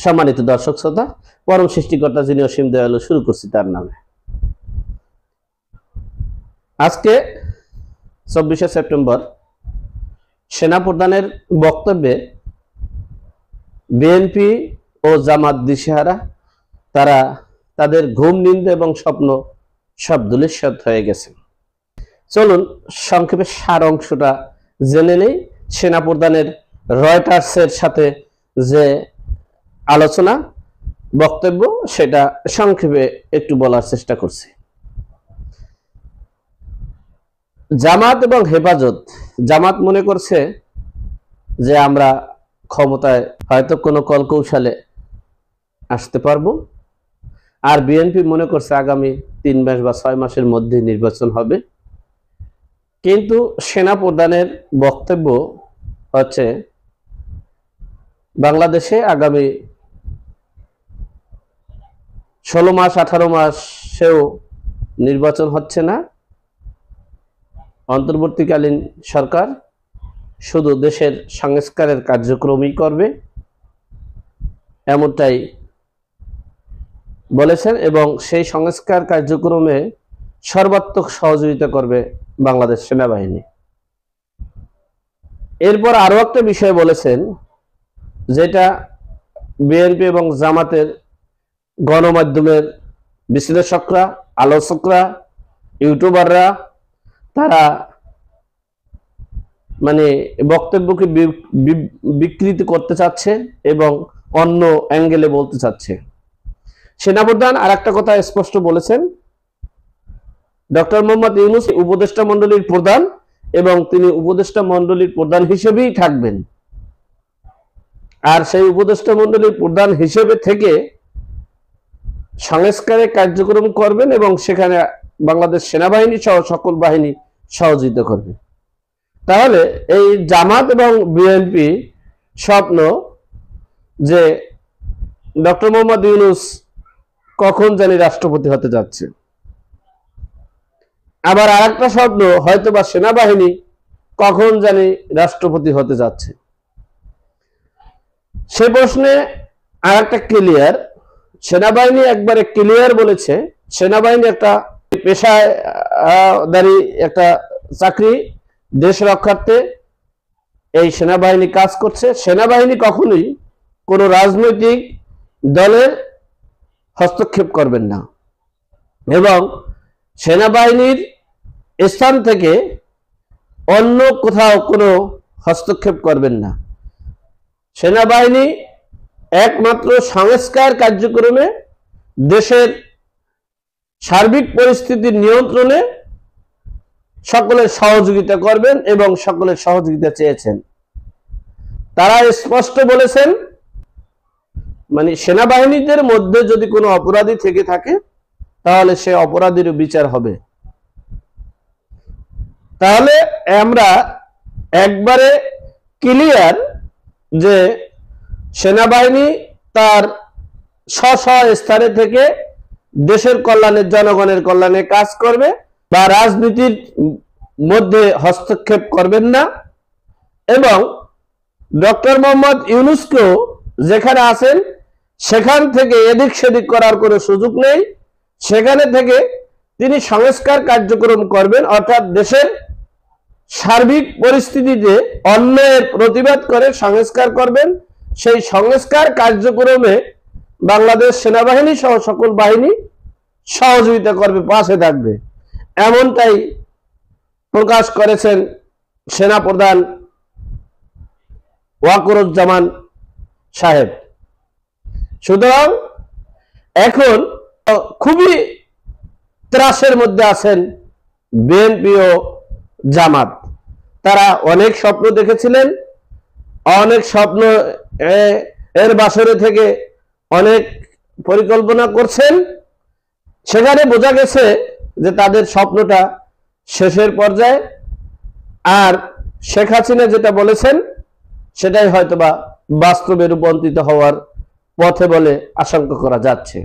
সম্মানিত দর্শক শ্রোতা, পরম সৃষ্টিকর্তা যিনি অসীম দয়ালু, শুরু করছি তার নামে। আজকে 24শে সেপ্টেম্বর সেনাপ্রধানের বক্তব্যে বিএনপি ও জামাত দিশেহারা, তারা তাদের ঘুম, নিন্দা এবং স্বপ্ন সব ধূলিসাৎ হয়ে গেছে। চলুন সংক্ষেপে সার অংশটা জেনে নেই। সেনাপ্রধানের রয়টার্সের সাথে যে আলোচনা বক্তব্য, সেটা সংক্ষেপে একটু বলার চেষ্টা করছি। জামাত এবং হেফাজত, জামাত মনে করছে যে আমরা ক্ষমতায় হয়তো কোনো কলকৌশলে আসতে পারবো, আর বিএনপি মনে করছে আগামী 3 মাস বা 6 মাসের মধ্যে নির্বাচন হবে। কিন্তু সেনাপ্রধানের বক্তব্য হচ্ছে বাংলাদেশে আগামী 16 মাস 18 মাসেও নির্বাচন হচ্ছে না, অন্তর্বর্তীকালীন সরকার শুধু দেশের সংস্কারের কার্যক্রমই করবে, এমনটাই বলেছেন। এবং সেই সংস্কার কার্যক্রমে সর্বাত্মক সহযোগিতা করবে বাংলাদেশ সেনাবাহিনী। এরপর আরো একটা বিষয় বলেছেন, যেটা বিএনপি এবং জামাতের গণমাধ্যমের বিশ্লেষকরা, আলোচকরা, ইউটিউবাররা তারা মানে বক্তব্যকে বিকৃত করতে চাচ্ছে এবং অন্য অ্যাঙ্গেলে বলতে চাচ্ছে। সেনাপ্রধান আর একটা কথা স্পষ্ট বলেছেন, ডক্টর মোহাম্মদ ইউনূস উপদেষ্টা মণ্ডলীর প্রধান এবং তিনি উপদেষ্টা মণ্ডলীর প্রধান হিসেবেই থাকবেন। আর সেই উপদেষ্টা মণ্ডলীর প্রধান হিসেবে থেকে সংস্কারের কার্যক্রম করবেন এবং সেখানে বাংলাদেশ সেনাবাহিনী সহ সকল বাহিনী সহযোগিতা করবে। তাহলে এই জামাত এবং বিএনপি স্বপ্ন যে ডক্টর মোহাম্মদ ইউনূস কখন জানি রাষ্ট্রপতি হতে যাচ্ছে, আবার আরেকটা স্বপ্ন হয়তো বা সেনাবাহিনী কখন জানি রাষ্ট্রপতি হতে যাচ্ছে। সে প্রশ্নে আর একটা ক্লিয়ার, সেনাবাহিনী একবারে ক্লিয়ার বলেছে, সেনাবাহিনী একটা পেশাদারি একটা চাকরি, দেশ রক্ষার্থে এই সেনাবাহিনী কাজ করছে। সেনাবাহিনী কখনোই কোনো রাজনৈতিক দলের হস্তক্ষেপ করবেন না এবং সেনাবাহিনীর স্থান থেকে অন্য কোথাও কোনো হস্তক্ষেপ করবেন না। সেনাবাহিনী একমাত্র সংস্কার কার্যক্রমে দেশের সার্বিক পরিস্থিতির নিয়ন্ত্রণে সকলের সহযোগিতা করবেন এবং সকলের সহযোগিতা চেয়েছেন। তারা স্পষ্ট বলেছেন, মানে সেনাবাহিনীদের মধ্যে যদি কোনো অপরাধী থেকে থাকে তাহলে সে অপরাধীরও বিচার হবে। তাহলে আমরা একবারে ক্লিয়ার যে সেনাবাহিনী তার স্ব স্থানে থেকে দেশের কল্যাণে, জনগণের কল্যাণে কাজ করবে বা রাজনীতির মধ্যে হস্তক্ষেপ করবেন না। এবং ডক্টর মোহাম্মদ ইউনূসকেও যেখানে আছেন সেখান থেকে এদিক সেদিক করার কোনো সুযোগ নেই। সেখানে থেকে তিনি সংস্কার কার্যক্রম করবেন, অর্থাৎ দেশের সার্বিক পরিস্থিতিতে অন্যায়ের প্রতিবাদ করে সংস্কার করবেন। সেই সংস্কার কার্যক্রমে বাংলাদেশ সেনাবাহিনী সহ সকল বাহিনী সহযোগিতা করবে, পাশে থাকবে, এমনটাই প্রকাশ করেছেন সেনাপ্রধান ওয়াকারুজ্জামান সাহেব। সুতরাং এখন খুবই ত্রাসের মধ্যে আছেন বিএনপি ও জামাত। তারা অনেক স্বপ্ন দেখেছিলেন, অনেক স্বপ্ন এর বাসরে থেকে অনেক পরিকল্পনা করছেন। সেখানে বোঝা গেছে যে তাদের স্বপ্নটা শেষের পর্যায়ে, আর শেখ হাসিনা যেটা বলেছেন সেটাই হয়তোবা বাস্তবে রূপান্তরিত হওয়ার পথে বলে আশঙ্কা করা যাচ্ছে।